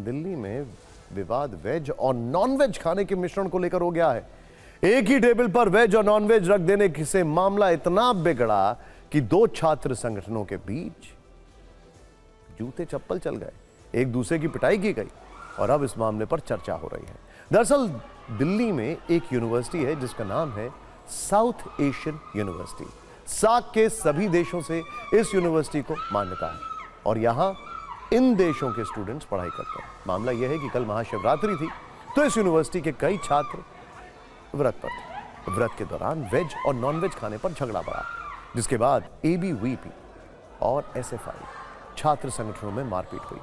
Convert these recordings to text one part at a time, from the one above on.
लेकिन दिल्ली में विवाद वेज और नॉन वेज खाने के मिश्रण को लेकर हो गया है। एक ही टेबल पर वेज और नॉन वेज रख देने से मामला इतना बिगड़ा कि दो छात्र संगठनों के बीच जूते चप्पल चल गए, एक दूसरे की पिटाई की गई और अब इस मामले पर चर्चा हो रही है। दरअसल दिल्ली में एक यूनिवर्सिटी है जिसका नाम है साउथ एशियन यूनिवर्सिटी। सार्क के सभी देशों से इस यूनिवर्सिटी को मान्यता है और यहां इन देशों के स्टूडेंट्स पढ़ाई करते हैं। मामला यह है कि कल महाशिवरात्रि थी तो इस यूनिवर्सिटी के कई छात्र व्रत पर थे। व्रत के दौरान वेज और नॉन वेज खाने पर झगड़ा बढ़ा, जिसके बाद एबीवीपी और एसएफआई छात्र संगठनों में मारपीट हुई।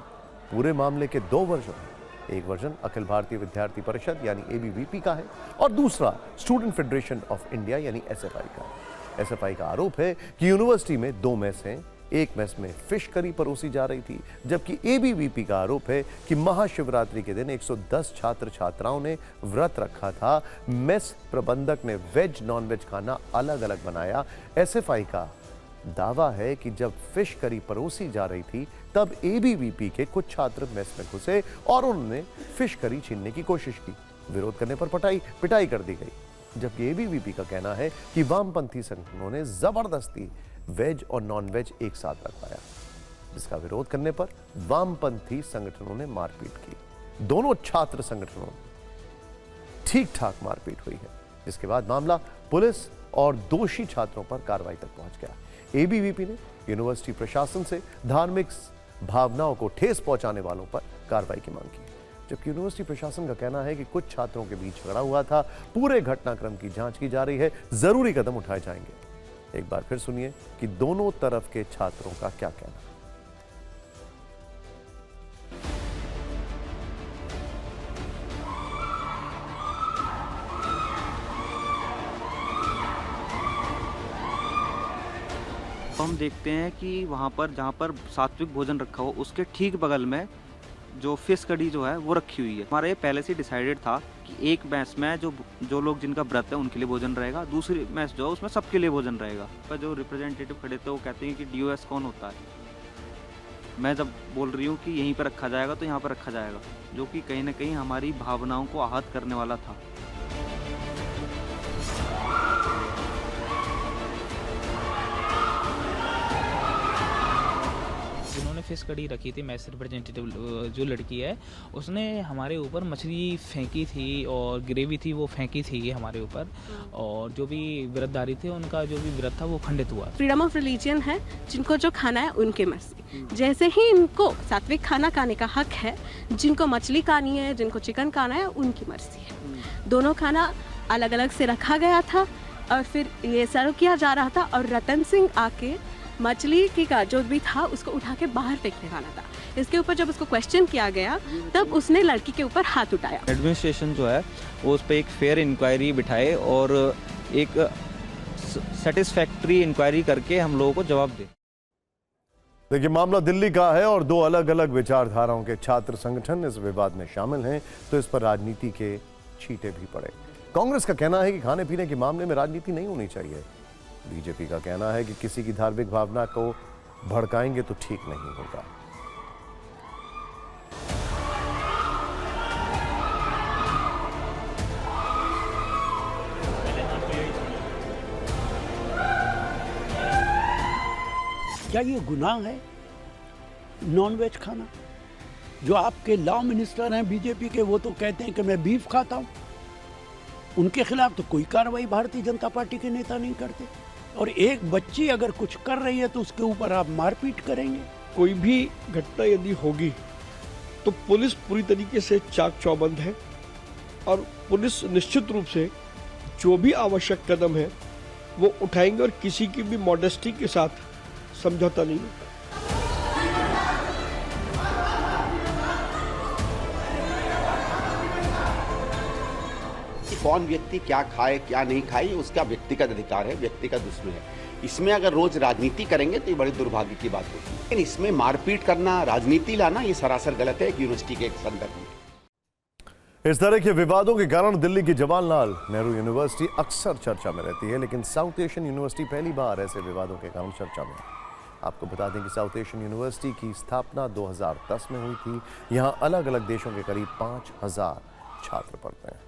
पूरे मामले के दो वर्जन हैं। एक वर्जन अखिल भारतीय विद्यार्थी परिषद यानी एबीवीपी का है और दूसरा स्टूडेंट फेडरेशन ऑफ इंडिया यानी एसएफआई का है। एसएफआई का आरोप है कि यूनिवर्सिटी में दो मेस हैं, एक मेस में फिश करी परोसी जा रही थी, जबकि एबीवीपी का आरोप है कि महाशिवरात्रि के दिन 110 छात्र छात्राओं ने व्रत रखा था। मेस प्रबंधक ने वेज नॉन वेज खाना अलग अलग बनाया। एसएफआई का दावा है कि जब फिश करी परोसी जा रही थी तब एबीवीपी के कुछ छात्र मेस में घुसे और उन्होंने फिश करी छीनने की कोशिश की। विरोध करने पर पिटाई कर दी गई, जबकि एबीवीपी का कहना है कि वामपंथी संगठनों ने जबरदस्ती वेज और नॉन वेज एक साथ रखवाया, जिसका विरोध करने पर वामपंथी संगठनों ने मारपीट की। दोनों छात्र संगठनों ठीक ठाक मारपीट हुई है, जिसके बाद मामला पुलिस और दोषी छात्रों पर कार्रवाई तक पहुंच गया। एबीवीपी ने यूनिवर्सिटी प्रशासन से धार्मिक भावनाओं को ठेस पहुंचाने वालों पर कार्रवाई की मांग की, जबकि यूनिवर्सिटी प्रशासन का कहना है कि कुछ छात्रों के बीच झगड़ा हुआ था। पूरे घटनाक्रम की जांच की जा रही है, जरूरी कदम उठाए जाएंगे। एक बार फिर सुनिए कि दोनों तरफ के छात्रों का क्या कहना है। हम देखते हैं कि वहाँ पर जहाँ पर सात्विक भोजन रखा हो उसके ठीक बगल में जो फिश कड़ी जो है वो रखी हुई है। हमारा ये पहले से डिसाइडेड था कि एक मैस में जो लोग जिनका व्रत है उनके लिए भोजन रहेगा, दूसरी मैस जो है उसमें सबके लिए भोजन रहेगा। पर जो रिप्रेजेंटेटिव खड़े थे वो कहते हैं कि डीओएस कौन होता है। मैं जब बोल रही हूँ कि यहीं पर रखा जाएगा तो यहाँ पर रखा जाएगा, जो कि कहीं ना कहीं हमारी भावनाओं को आहत करने वाला था। फिश कड़ी रखी थी, मैस रिप्रेजेंटेटिव जो लड़की है उसने हमारे ऊपर मछली फेंकी थी और ग्रेवी थी वो फेंकी थी हमारे ऊपर, और जो भी व्रतधारी थे उनका जो भी व्रत था वो खंडित हुआ। फ्रीडम ऑफ रिलीजन है, जिनको जो खाना है उनके मर्जी। जैसे ही इनको सात्विक खाना खाने का हक है, जिनको मछली खानी है, जिनको चिकन खाना है, उनकी मर्जी है। दोनों खाना अलग अलग से रखा गया था और फिर ये सर्व किया जा रहा था और रतन सिंह आके मछली की का जो भी था उसको उठा के बाहर फेंकने वाला था। इसके ऊपर जब उसको क्वेश्चन किया गया तब उसने लड़की के ऊपर हाथ उठाया। एडमिनिस्ट्रेशन जो है वो उस पर एक फेयर इंक्वायरी बिठाए और एक सेटिस्फैक्ट्री इंक्वायरी करके हम लोगों को जवाब दे। देखिए, मामला दिल्ली का है और दो अलग अलग विचारधाराओं के छात्र संगठन इस विवाद में शामिल हैं, तो इस पर राजनीति के छींटे भी पड़े। कांग्रेस का कहना है कि खाने पीने के मामले में राजनीति नहीं होनी चाहिए। बीजेपी का कहना है कि किसी की धार्मिक भावना को भड़काएंगे तो ठीक नहीं होगा। क्या ये गुनाह है नॉनवेज खाना? जो आपके लॉ मिनिस्टर हैं बीजेपी के, वो तो कहते हैं कि मैं बीफ खाता हूं। उनके खिलाफ तो कोई कार्रवाई भारतीय जनता पार्टी के नेता नहीं करते, और एक बच्ची अगर कुछ कर रही है तो उसके ऊपर आप मारपीट करेंगे। कोई भी घटना यदि होगी तो पुलिस पूरी तरीके से चाक चौबंद है और पुलिस निश्चित रूप से जो भी आवश्यक कदम है वो उठाएंगे और किसी की भी मॉडेस्टी के साथ समझौता नहीं होगा। कौन व्यक्ति क्या खाए क्या नहीं खाए उसका व्यक्तिगत अधिकार है, व्यक्तिगत उसमें है। इसमें अगर रोज राजनीति करेंगे तो ये बड़ी दुर्भाग्य की बात होगी। लेकिन इसमें मारपीट करना, राजनीति लाना, ये सरासर गलत है एक यूनिवर्सिटी के एक संदर्भ में। इस तरह के विवादों के कारण दिल्ली की जवाहरलाल नेहरू यूनिवर्सिटी अक्सर चर्चा में रहती है, लेकिन साउथ एशियन यूनिवर्सिटी पहली बार ऐसे विवादों के कारण चर्चा में है। आपको बता दें कि साउथ एशियन यूनिवर्सिटी की स्थापना 2010 में हुई थी। यहाँ अलग अलग देशों के करीब 5000 छात्र पढ़ते हैं।